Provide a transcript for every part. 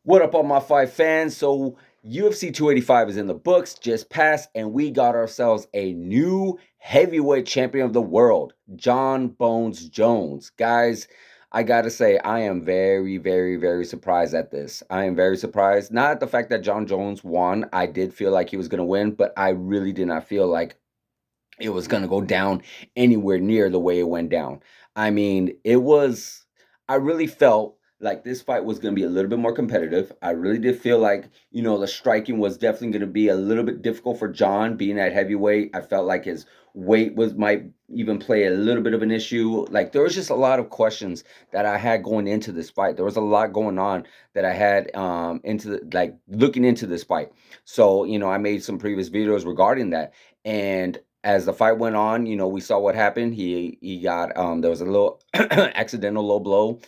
What up, all my fight fans? So, UFC 285 is in the books, just passed, and we got ourselves a new heavyweight champion of the world, John Bones Jones. Guys, I gotta say, I am very, very, very surprised at this. I am very surprised. Not at the fact that John Jones won. I did feel like he was gonna win, but I really did not feel like it was gonna go down anywhere near the way it went down. I mean, I really felt like this fight was gonna be a little bit more competitive. I really did feel like, the striking was definitely gonna be a little bit difficult for John being at heavyweight. I felt like his weight might even play a little bit of an issue. Like there was just a lot of questions that I had going into this fight. There was a lot going on that I had looking into this fight. So, I made some previous videos regarding that. And as the fight went on, we saw what happened. He got there was a little accidental low blow,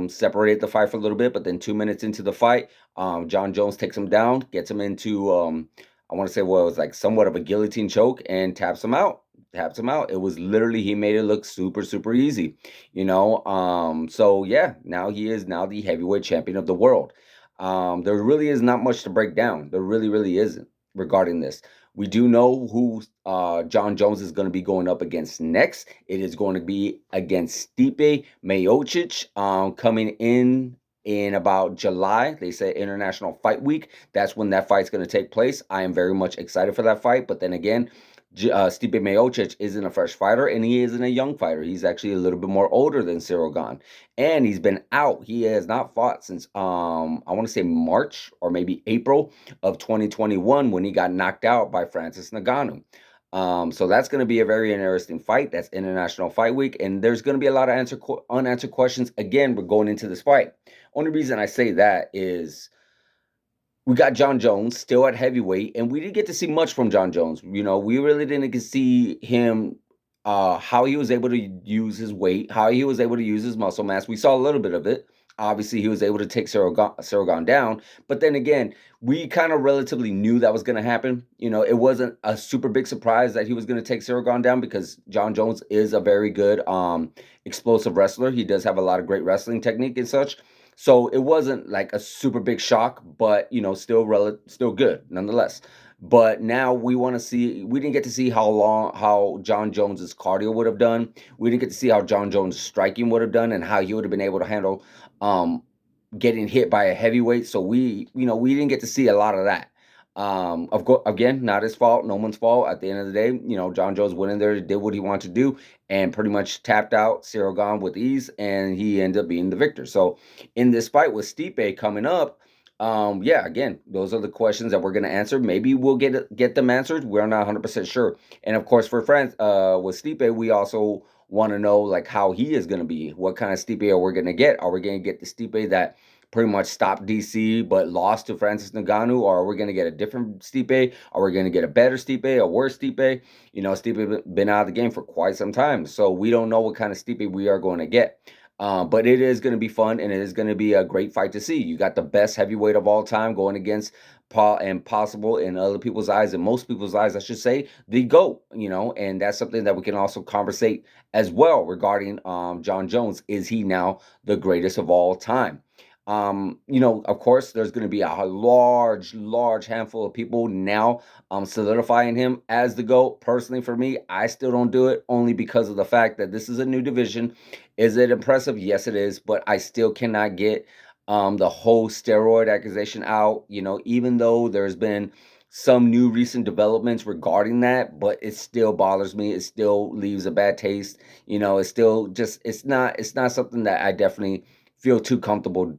separated the fight for a little bit, but then 2 minutes into the fight, John Jones takes him down, gets him into I want to say what it was like somewhat of a guillotine choke and taps him out. Taps him out. It was literally he made it look super, super easy, So yeah, now he is now the heavyweight champion of the world. There really is not much to break down. There really, really isn't regarding this. We do know who John Jones is going to be going up against next. It is going to be against Stipe Miocic, coming in about July. They say International Fight Week. That's when that fight's going to take place. I am very much excited for that fight. But then again, Stipe Miocic isn't a fresh fighter, and he isn't a young fighter. He's actually a little bit more older than Ciryl Gane, and he's been out. He has not fought since I want to say March or maybe April of 2021 when he got knocked out by Francis Ngannou. So that's going to be a very interesting fight. That's International Fight Week, and there's going to be a lot of unanswered questions. Again, we're going into this fight. Only reason I say that is we got John Jones still at heavyweight, and we didn't get to see much from John Jones. We really didn't get to see him, how he was able to use his weight, how he was able to use his muscle mass. We saw a little bit of it. Obviously, he was able to take Sarragon down, but then again, we kind of relatively knew that was going to happen. It wasn't a super big surprise that he was going to take Sarragon down because John Jones is a very good explosive wrestler. He does have a lot of great wrestling technique and such. So it wasn't like a super big shock, but still good nonetheless. But now we want to see. We didn't get to see how John Jones's cardio would have done. We didn't get to see how John Jones' striking would have done, and how he would have been able to handle um, getting hit by a heavyweight. So we didn't get to see a lot of that. Of course, again, not his fault, no one's fault. At the end of the day, John Jones went in there, did what he wanted to do, and pretty much tapped out Cyril Gane with ease, and he ended up being the victor. So, in this fight with Stipe coming up, yeah, again, those are the questions that we're gonna answer. Maybe we'll get them answered. We're not 100% sure. And of course, for friends, with Stipe, we also want to know like how he is gonna be. What kind of Stipe are we gonna get? Are we gonna get the Stipe that pretty much stopped DC but lost to Francis Ngannou, or are we going to get a different Stipe? Are we going to get a better Stipe, a worse Stipe? Stipe been out of the game for quite some time, so we don't know what kind of Stipe we are going to get. But it is going to be fun, and it is going to be a great fight to see. You got the best heavyweight of all time going against Paul and possible in other people's eyes, and most people's eyes, I should say, the GOAT, and that's something that we can also conversate as well regarding John Jones. Is he now the greatest of all time? Of course, there's going to be a large, large handful of people now solidifying him as the GOAT. Personally, for me, I still don't do it only because of the fact that this is a new division. Is it impressive? Yes, it is, but I still cannot get the whole steroid accusation out, even though there's been some new recent developments regarding that, but it still bothers me. It still leaves a bad taste. It's still just it's not something that I definitely feel too comfortable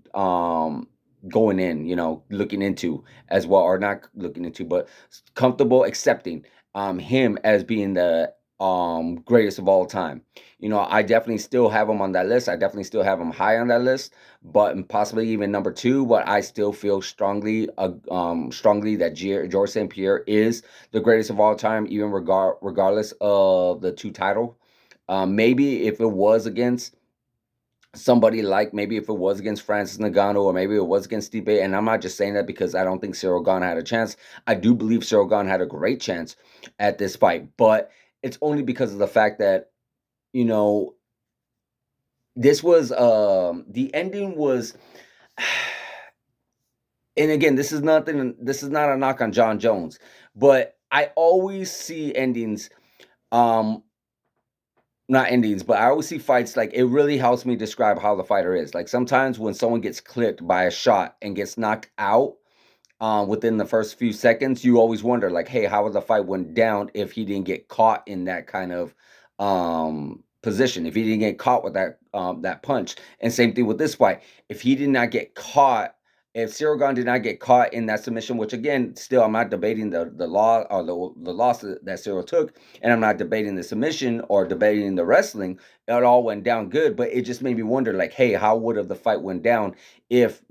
going in, looking into as well, or not looking into, but comfortable accepting him as being the greatest of all time. I definitely still have him on that list. I definitely still have him high on that list, but possibly even number two. But I still feel strongly that George St. Pierre is the greatest of all time, even regardless of the two title. Maybe if it was against somebody like maybe if it was against Francis Ngannou or maybe it was against Stipe, and I'm not just saying that because I don't think Cyril Gane had a chance. I do believe Cyril Gane had a great chance at this fight, but it's only because of the fact that you know this was the ending was and again, this is nothing. This is not a knock on John Jones, but I always see endings. Um, Not endings, but I always see fights like it really helps me describe how the fighter is. Like sometimes when someone gets clipped by a shot and gets knocked out, within the first few seconds, you always wonder, like, hey, how would the fight went down if he didn't get caught in that kind of position? If he didn't get caught with that punch, and same thing with this fight. If he did not get caught, if Cyril Gane did not get caught in that submission, which again, still, I'm not debating the law or the loss that Cyril took, and I'm not debating the submission or debating the wrestling. It all went down good, but it just made me wonder, like, hey, how would have the fight went down if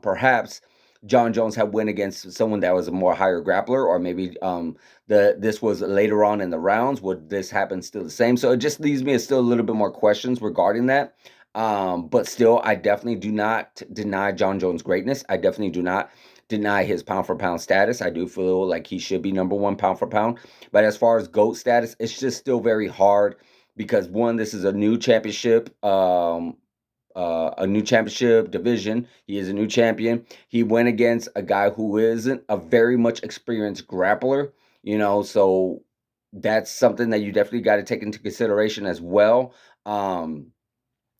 perhaps John Jones had win against someone that was a more higher grappler, or maybe this was later on in the rounds. Would this happen still the same? So it just leaves me still a little bit more questions regarding that. But still, I definitely do not deny John Jones' greatness. I definitely do not deny his pound for pound status. I do feel like he should be number one pound for pound. But as far as GOAT status, it's just still very hard because one, this is a new championship. A new championship division. He is a new champion. He went against a guy who isn't a very much experienced grappler, so that's something that you definitely got to take into consideration as well. Um,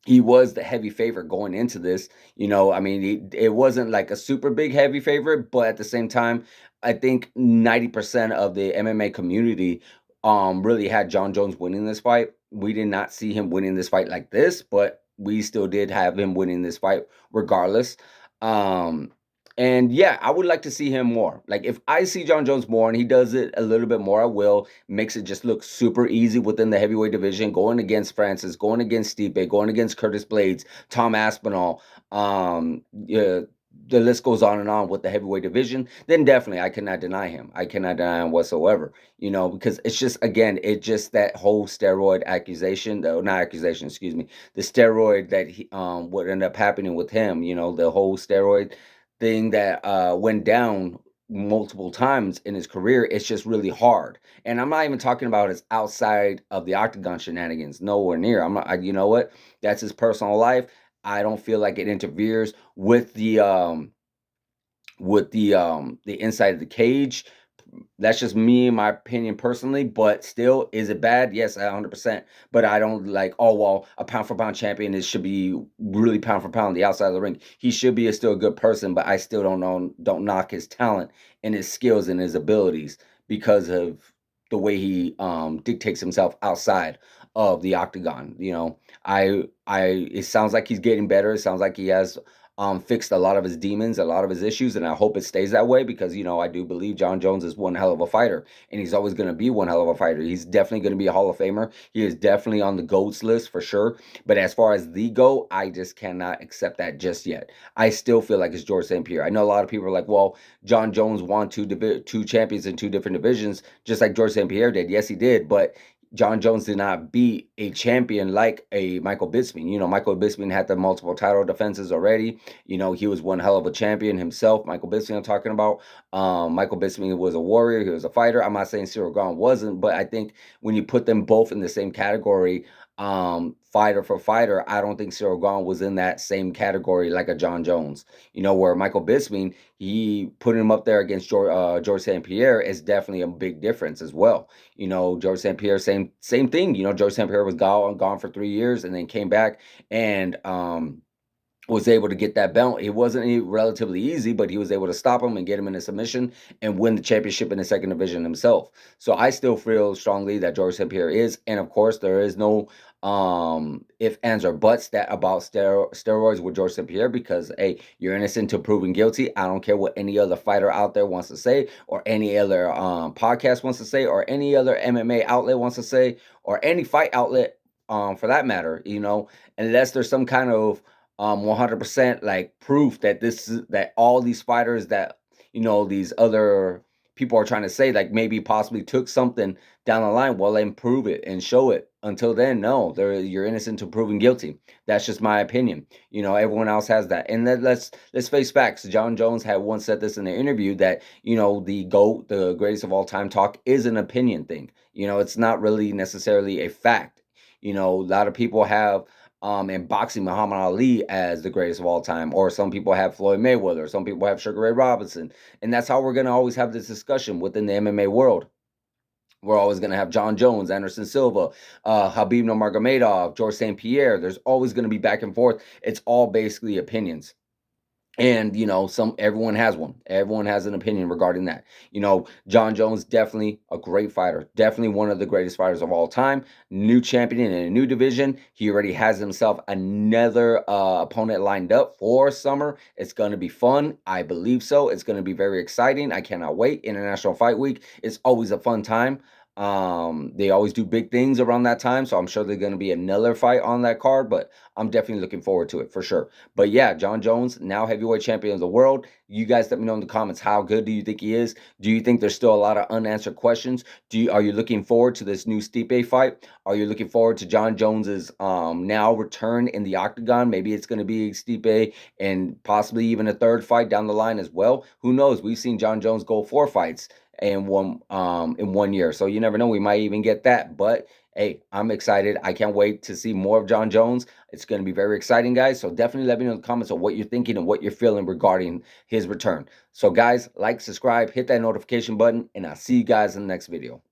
he was the heavy favorite going into this. I mean, it wasn't like a super big heavy favorite, but at the same time, I think 90% of the MMA community really had John Jones winning this fight. We did not see him winning this fight like this, but we still did have him winning this fight regardless. Um and yeah, I would like to see him more. Like if I see John Jones more and he does it a little bit more, I will. Makes it just look super easy within the heavyweight division, going against Francis, going against Stipe, going against Curtis Blades, Tom Aspinall. Yeah, the list goes on and on with the heavyweight division. Then definitely, I cannot deny him. I cannot deny him whatsoever. Because it's just again, it just that whole steroid accusation, not accusation, excuse me, the steroid that he would end up happening with him. The whole steroid thing that went down multiple times in his career. It's just really hard. And I'm not even talking about his outside of the octagon shenanigans. Nowhere near. I'm not. You know what? That's his personal life. I don't feel like it interferes with the inside of the cage. That's just me, my opinion personally. But still, is it bad? Yes, 100%. But I don't like, oh well, a pound for pound champion is should be really pound for pound the outside of the ring. He should be still a good person, but I still don't knock his talent and his skills and his abilities because of the way he dictates himself outside of the octagon. I it sounds like he's getting better. It sounds like he has fixed a lot of his demons, a lot of his issues, and I hope it stays that way because I do believe John Jones is one hell of a fighter, and he's always going to be one hell of a fighter. He's definitely going to be a Hall of Famer. He is definitely on the GOATs list for sure. But as far as the GOAT, I just cannot accept that just yet. I still feel like it's George St. Pierre. I know a lot of people are like, well, John Jones won two champions in two different divisions, just like George St. Pierre did. Yes, he did, but John Jones did not beat a champion like a Michael Bisping. Michael Bisping had the multiple title defenses already. He was one hell of a champion himself. Michael Bisping, I'm talking about. Michael Bisping was a warrior. He was a fighter. I'm not saying Ciryl Gane wasn't, but I think when you put them both in the same category, fighter for fighter, I don't think Ciryl Gane was in that same category like a John Jones. Where Michael Bisping, he put him up there against George St. Pierre is definitely a big difference as well. George St. Pierre, same thing. George St. Pierre was gone for 3 years and then came back and was able to get that belt. It wasn't relatively easy, but he was able to stop him and get him in a submission and win the championship in the second division himself. So I still feel strongly that George St. Pierre is, and of course there is no if ands or buts that about steroids with George St. Pierre because hey, you're innocent until proven guilty. I don't care what any other fighter out there wants to say, or any other podcast wants to say, or any other MMA outlet wants to say, or any fight outlet for that matter. Unless there's some kind of 100% like proof that all these fighters that these other people are trying to say like maybe possibly took something down the line, well then prove it and show it. Until then, no, you're innocent to proven guilty. That's just my opinion. Everyone else has that. And let's face facts. John Jones had once said this in an interview that the GOAT, the greatest of all time talk, is an opinion thing. It's not really necessarily a fact. A lot of people have in boxing, Muhammad Ali as the greatest of all time, or some people have Floyd Mayweather, some people have Sugar Ray Robinson, and that's how we're gonna always have this discussion within the MMA world. We're always going to have John Jones, Anderson Silva, Habib Nurmagomedov, George St. Pierre. There's always going to be back and forth. It's all basically opinions. And everyone has one. Everyone has an opinion regarding that. John Jones, definitely a great fighter, definitely one of the greatest fighters of all time. New champion in a new division. He already has himself another opponent lined up for summer. It's going to be fun. I believe so. It's going to be very exciting. I cannot wait. International Fight Week is always a fun time. They always do big things around that time, so I'm sure there's going to be another fight on that card, but I'm definitely looking forward to it for sure. But yeah, John Jones, now heavyweight champion of the world. You guys let me know in the comments, how good do you think he is? Do you think there's still a lot of unanswered questions? Are you looking forward to this new Stipe fight? Are you looking forward to John Jones's now return in the octagon? Maybe it's going to be Stipe and possibly even a third fight down the line as well. Who knows? We've seen John Jones go 4 fights in one year, so you never know, we might even get that. But hey, I'm excited. I can't wait to see more of John Jones. It's going to be very exciting, guys. So definitely let me know in the comments of what you're thinking and what you're feeling regarding his return. So guys, like, subscribe, hit that notification button, and I'll see you guys in the next video.